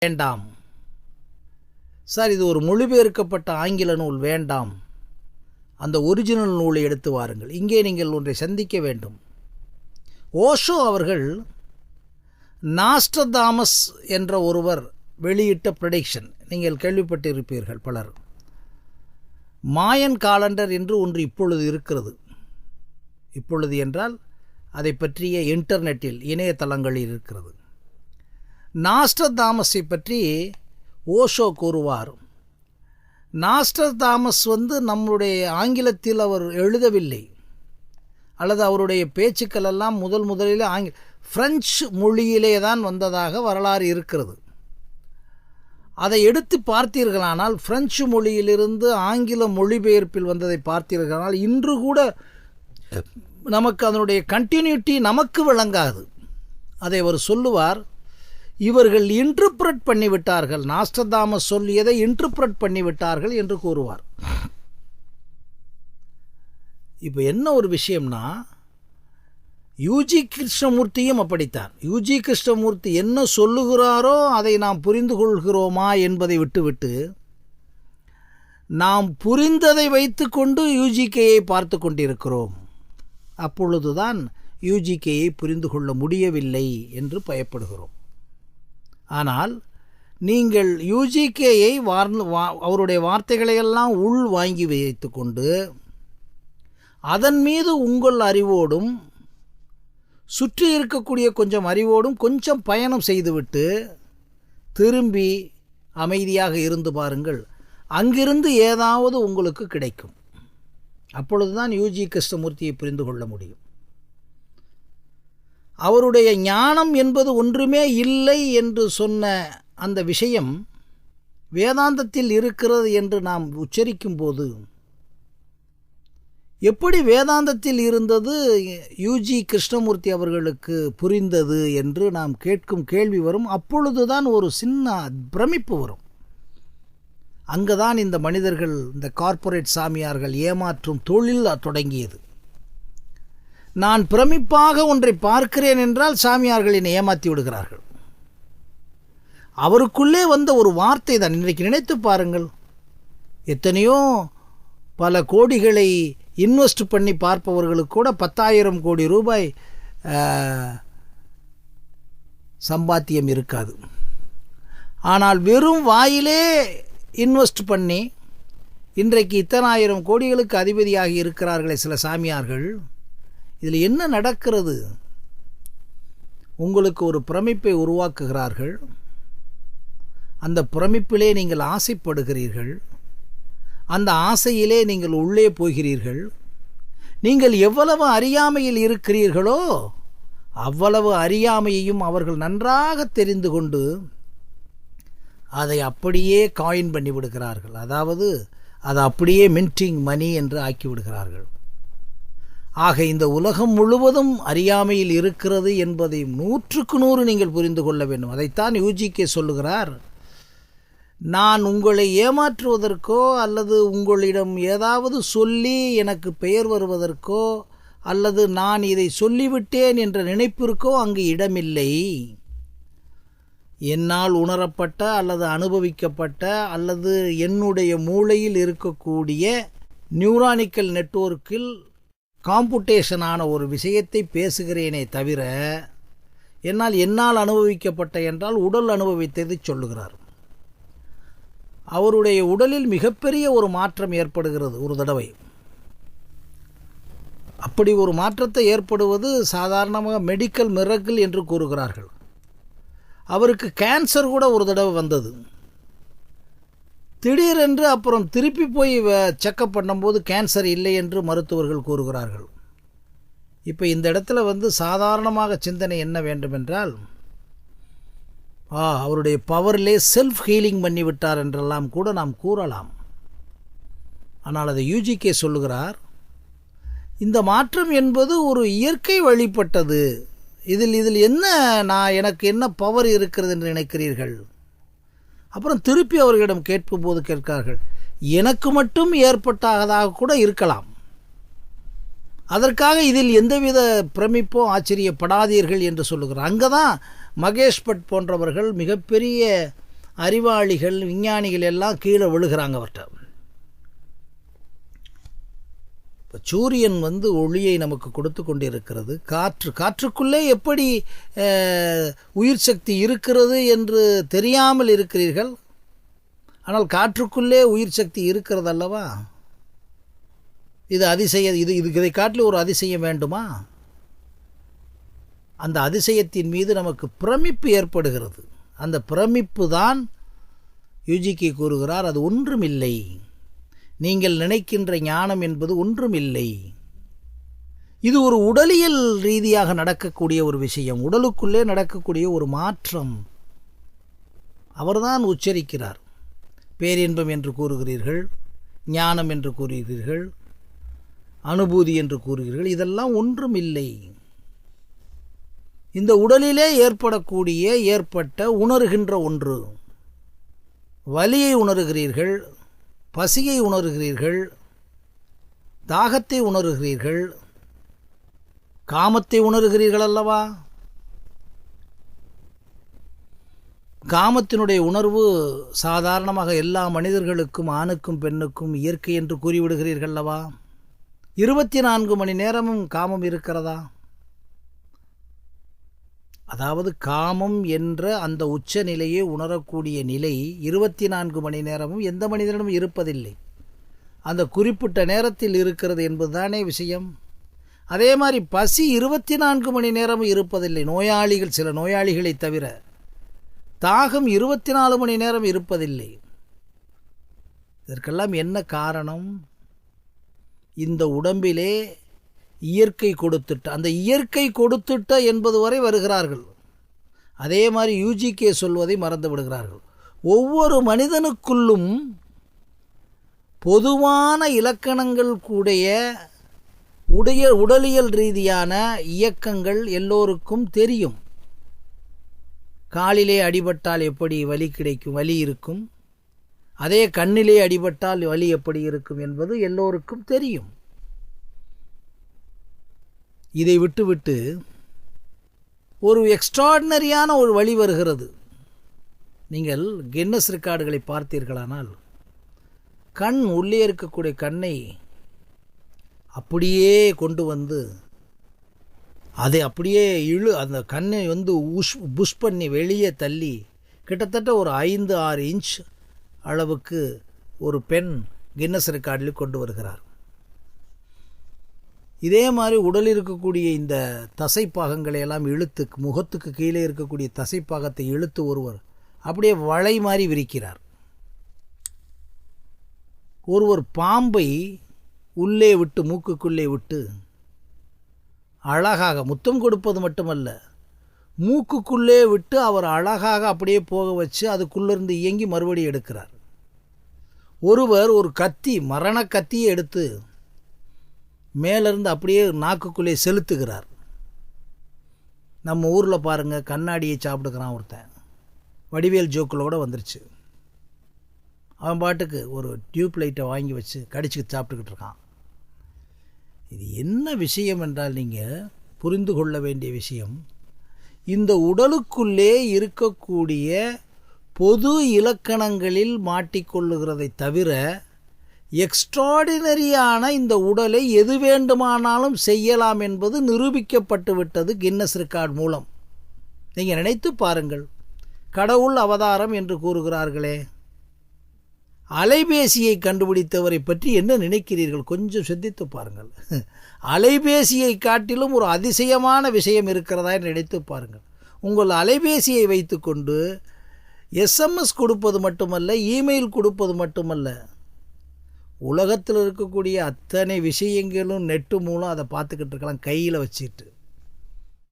வேண்டாம் சார், இது ஒரு மொழிபெயர்க்கப்பட்ட ஆங்கில நூல் வேண்டாம், அந்த ஒரிஜினல் நூலை எடுத்து வாருங்கள், இங்கே நீங்கள் ஒன்றை சந்திக்க வேண்டும். ஓஷோ அவர்கள் நாஸ்ட்ரதாமஸ் என்ற ஒருவர் வெளியிட்ட ப்ரெடிக்ஷன் நீங்கள் கேள்விப்பட்டிருப்பீர்கள் பலர். மாயன் காலண்டர் என்று ஒன்று இப்பொழுது இருக்கிறது. இப்பொழுது என்றால் அதை பற்றிய இன்டர்நெட்டில் இணையதளங்களில் இருக்கிறது. நாஸ்ட்ரதாமஸை பற்றி ஓஷோ கூறுவார். நாஸ்ட்ரதாமஸ் நம்முடைய ஆங்கிலத்தில் அவர் எழுதவில்லை, அல்லது அவருடைய பேச்சுக்கள் எல்லாம் முதலில் பிரெஞ்சு மொழியிலே தான் வந்ததாக வரலாறு இருக்கிறது. அதை எடுத்து பார்த்தீர்களானால், பிரெஞ்சு மொழியிலிருந்து ஆங்கில மொழிபெயர்ப்பில் வந்ததை பார்த்தீர்களானால், இன்று கூட நமக்கு அதனுடைய கண்டினியூட்டி நமக்கு விளங்காது. அதை அவர் சொல்லுவார், இவர்கள் இன்டர்பிரட் பண்ணிவிட்டார்கள், நாஸ்ட்ரதாமஸ் சொல்லியதை இன்டர்பிரட் பண்ணிவிட்டார்கள் என்று கூறுவார். இப்போ என்ன ஒரு விஷயம்னா, யூஜி கிருஷ்ணமூர்த்தியும் அப்படித்தான். யூஜி கிருஷ்ணமூர்த்தி என்ன சொல்லுகிறாரோ அதை நாம் புரிந்து கொள்கிறோமா என்பதை விட்டுவிட்டு, நாம் புரிந்ததை வைத்து கொண்டு யூஜிகேயை பார்த்து கொண்டிருக்கிறோம். அப்பொழுதுதான் யூஜிகேயை புரிந்து கொள்ள முடியவில்லை என்று பயப்படுகிறோம். ஆனால் நீங்கள் யூஜிகேயை அவருடைய வார்த்தைகளையெல்லாம் உள் வாங்கி வைத்து கொண்டு, அதன் மீது உங்கள் அறிவோடும் சுற்றி இருக்கக்கூடிய கொஞ்சம் அறிவோடும் கொஞ்சம் பயணம் செய்துவிட்டு திரும்பி அமைதியாக இருந்து பாருங்கள், அங்கிருந்து ஏதாவது உங்களுக்கு கிடைக்கும். அப்பொழுதுதான் யூஜி கிருஷ்ணமூர்த்தியை புரிந்து கொள்ள முடியும். அவருடைய ஞானம் என்பது ஒன்றுமே இல்லை என்று சொன்ன அந்த விஷயம் வேதாந்தத்தில் இருக்கிறது என்று நாம் உச்சரிக்கும் போது, எப்படி வேதாந்தத்தில் இருந்தது யூஜி கிருஷ்ணமூர்த்தி அவர்களுக்கு புரிந்தது என்று நாம் கேட்கும் கேள்வி வரும். அப்பொழுதுதான் ஒரு சின்ன பிரமிப்பு வரும். அங்குதான் இந்த மனிதர்கள், இந்த கார்ப்பரேட் சாமியார்கள் ஏமாற்றும் தொழில் தொடங்கியது. நான் பிரமிப்பாக ஒன்றை பார்க்கிறேன் என்றால் சாமியார்கள் என்னை ஏமாற்றி விடுகிறார்கள். அவருக்குள்ளே வந்த ஒரு வார்த்தை தான். இன்றைக்கு நினைத்து பாருங்கள், எத்தனையோ பல கோடிகளை இன்வெஸ்ட் பண்ணி பார்ப்பவர்களுக்கு கூட 10,000 கோடி ரூபாய் சம்பாத்தியம் இருக்காது. ஆனால் வெறும் வாயிலே இன்வெஸ்ட் பண்ணி இன்றைக்கு இத்தனை ஆயிரம் கோடிகளுக்கு அதிபதியாகி இருக்கிறார்களே சில சாமியார்கள். இதில் என்ன நடக்கிறது? உங்களுக்கு ஒரு பிரமிப்பை உருவாக்குகிறார்கள், அந்த பிரமிப்பிலே நீங்கள் ஆசைப்படுகிறீர்கள், அந்த ஆசையிலே நீங்கள் உள்ளே போகிறீர்கள். நீங்கள் எவ்வளவு அறியாமையில் இருக்கிறீர்களோ அவ்வளவு அறியாமையையும் அவர்கள் நன்றாக தெரிந்து கொண்டு அதை அப்படியே காயின் பண்ணி விடுகிறார்கள். அதாவது அதை அப்படியே மின்டிங் மணி என்று ஆக்கிவிடுகிறார்கள். ஆக இந்த உலகம் முழுவதும் அறியாமையில் இருக்கிறது என்பதை 100க்கு 100 நீங்கள் புரிந்து கொள்ள வேண்டும். அதைத்தான் யூஜிகே சொல்லுகிறார். நான் உங்களை ஏமாற்றுவதற்கோ அல்லது உங்களிடம் ஏதாவது சொல்லி எனக்கு பெயர் வருவதற்கோ அல்லது நான் இதை சொல்லிவிட்டேன் என்ற நினைப்பிற்கோ அங்கு இடமில்லை. என்னால் உணரப்பட்ட அல்லது அனுபவிக்கப்பட்ட அல்லது என்னுடைய மூளையில் இருக்கக்கூடிய நியூரானிக்கல் நெட்வொர்க்கில் காம்புட்டேஷனான ஒரு விஷயத்தை பேசுகிறேனே தவிர, என்னால் அனுபவிக்கப்பட்ட என்றால் உடல் அனுபவித்ததை சொல்லுகிறார். அவருடைய உடலில் மிகப்பெரிய ஒரு மாற்றம் ஏற்படுகிறது ஒரு தடவை. அப்படி ஒரு மாற்றத்தை ஏற்படுவது சாதாரணமாக மெடிக்கல் மிரக்கிள் என்று கூறுகிறார்கள். அவருக்கு கேன்சர் கூட ஒரு தடவை வந்தது. திடீரென்று அப்புறம் திருப்பி போய் செக்கப் பண்ணும்போது கேன்சர் இல்லை என்று மருத்துவர்கள் கூறுகிறார்கள். இப்போ இந்த இடத்துல சாதாரணமாக சிந்தனை என்ன வேண்டுமென்றால், அவருடைய பவரிலே செல்ஃப் ஹீலிங் பண்ணிவிட்டார் என்றெல்லாம் கூட நாம் கூறலாம். ஆனால் அதை யூஜிகே சொல்லுகிறார், இந்த மாற்றம் என்பது ஒரு இயற்கை வழிபட்டது. இதில் என்ன எனக்கு என்ன பவர் இருக்கிறது என்று நினைக்கிறீர்கள்? அப்புறம் திருப்பி அவர்களிடம் கேட்கும்போது கேட்கிறார்கள், எனக்கு மட்டும் ஏற்பட்டதாக கூட இருக்கலாம், அதற்காக இதில் எந்தவித பிரமிப்போ ஆச்சரியப்படாதீர்கள் என்று சொல்லுகிறார். அங்கே தான் மகேஷ் பட் போன்றவர்கள் மிகப்பெரிய அறிவாளிகள் விஞ்ஞானிகள் எல்லாம் கீழே விழுகிறாங்க அவர்கிட்ட. இப்போ சூரியன் ஒளியை நமக்கு கொடுத்து கொண்டிருக்கிறது. காற்றுக்குள்ளே எப்படி உயிர் சக்தி இருக்கிறது என்று தெரியாமல் இருக்கிறீர்கள். ஆனால் காற்றுக்குள்ளே உயிர் சக்தி இருக்கிறது அல்லவா? இது அதிசயம். இதை காட்டிலும் ஒரு அதிசயம் வேண்டுமா? அந்த அதிசயத்தின் மீது நமக்கு பிரமிப்பு ஏற்படுகிறது. அந்த பிரமிப்பு தான் யூஜிகே கூறுகிறார், அது ஒன்றுமில்லை. நீங்கள் நினைக்கின்ற ஞானம் என்பது ஒன்றுமில்லை. இது ஒரு உடலியல் ரீதியாக நடக்கக்கூடிய ஒரு விஷயம், உடலுக்குள்ளே நடக்கக்கூடிய ஒரு மாற்றம். அவர்தான் உச்சரிக்கிறார். பேரின்பம் என்று கூறுகிறீர்கள், ஞானம் என்று கூறுகிறீர்கள், அனுபூதி என்று கூறுகிறீர்கள். இதெல்லாம் ஒன்றுமில்லை. இந்த உடலிலே ஏற்பட்ட உணர்கின்ற ஒன்று. வலியை உணர்கிறீர்கள், பசியை உணர்கிறீர்கள், தாகத்தை உணர்கிறீர்கள், காமத்தை உணர்கிறீர்கள் அல்லவா? காமத்தினுடைய உணர்வு சாதாரணமாக எல்லா மனிதர்களுக்கும், ஆணுக்கும் பெண்ணுக்கும் இயற்கை என்று கூறிவிடுகிறீர்கள் அல்லவா? 24 மணி நேரமும் காமம் இருக்கிறதா? அதாவது காமம் என்ற அந்த உச்ச நிலையை உணரக்கூடிய நிலை 24 மணி நேரமும் எந்த மனிதனிடம் இருப்பதில்லை. அந்த குறிப்பிட்ட நேரத்தில் இருக்கிறது என்பதுதானே விஷயம். அதே மாதிரி பசி 24 மணி நேரமும் இருப்பதில்லை, நோயாளிகள், சில நோயாளிகளை தவிர. தாகம் 24 மணி நேரம் இருப்பதில்லை. இதற்கெல்லாம் என்ன காரணம்? இந்த உடம்பிலே இயற்கை கொடுத்துட்ட, அந்த இயற்கை கொடுத்துட்ட என்பது வரை வருகிறார்கள். அதே மாதிரி யூஜிகே சொல்வதை மறந்து விடுகிறார்கள். ஒவ்வொரு மனிதனுக்குள்ளும் பொதுவான இலக்கணங்கள் உடலியல் ரீதியான இயக்கங்கள் எல்லோருக்கும் தெரியும். காலிலே அடிபட்டால் எப்படி வலி இருக்கும், அதே கண்ணிலே அடிபட்டால் வலி எப்படி இருக்கும் என்பது எல்லோருக்கும் தெரியும். இதை விட்டுவிட்டு ஒரு எக்ஸ்ட்ராடினரியான ஒரு வழி வருகிறது. நீங்கள் கின்னஸ் ரெக்கார்டுகளை பார்த்தீர்களானால் கண் உள்ளே இருக்கக்கூடிய கண்ணை அப்படியே கொண்டு வந்து அதை அப்படியே அந்த கண்ணை புஷ் பண்ணி வெளியே தள்ளி கிட்டத்தட்ட ஒரு 5-6 இன்ச் அளவுக்கு ஒரு பெண் கின்னஸ் ரெக்கார்டில் கொண்டு வருகிறார். இதே மாதிரி உடலில் இருக்கக்கூடிய இந்த தசைப்பாகங்களை எல்லாம் இழுத்து, முகத்துக்கு கீழே இருக்கக்கூடிய தசைப்பாகத்தை இழுத்து ஒருவர் அப்படியே வளை மாதிரி விரிக்கிறார். ஒருவர் பாம்பை உள்ளே விட்டு, மூக்குக்குள்ளே விட்டு அழகாக முத்தம் கொடுப்பது மட்டுமல்ல, மூக்குக்குள்ளே விட்டு அவர் அழகாக அப்படியே போக வச்சு அதுக்குள்ளேருந்து இயங்கி மறுபடியும் எடுக்கிறார். ஒருவர் ஒரு மரண கத்தியை எடுத்து மேலிருந்து அப்படியே நாக்குக்குள்ளே செலுத்துகிறார். நம்ம ஊரில் பாருங்கள், கண்ணாடியை சாப்பிட்டுக்கிறான் ஒருத்தன். வடிவேல் ஜோக்கில் கூட வந்துருச்சு. அவன் பாட்டுக்கு ஒரு டியூப் லைட்டை வாங்கி வச்சு கடிச்சு சாப்பிட்டுக்கிட்டு இருக்கான். இது என்ன விஷயம் என்றால், நீங்கள் புரிந்து கொள்ள வேண்டிய விஷயம், இந்த உடலுக்குள்ளே இருக்கக்கூடிய பொது இலக்கணங்களில் மாட்டிக்கொள்ளுகிறதை தவிர எக்ஸ்ட்ராடினரியான இந்த உடலை எது வேண்டுமானாலும் செய்யலாம் என்பது நிரூபிக்கப்பட்டு விட்டது கின்னஸ் ரெக்கார்ட் மூலம். நீங்கள் நினைத்து பாருங்கள், கடவுள் அவதாரம் என்று கூறுகிறார்களே, அலைபேசியை கண்டுபிடித்தவரை பற்றி என்ன நினைக்கிறீர்கள்? கொஞ்சம் சிந்தித்து பாருங்கள். அலைபேசியை காட்டிலும் ஒரு அதிசயமான விஷயம் இருக்கிறதா என்று நினைத்து பாருங்கள். உங்கள் அலைபேசியை வைத்துக்கொண்டு எஸ்எம்எஸ் கொடுப்பது மட்டுமல்ல, இமெயில் கொடுப்பது மட்டுமல்ல, உலகத்தில் இருக்கக்கூடிய அத்தனை விஷயங்களும் நெட்டு மூலம் அதை பார்த்துக்கிட்டு இருக்கலாம் கையில் வச்சுட்டு.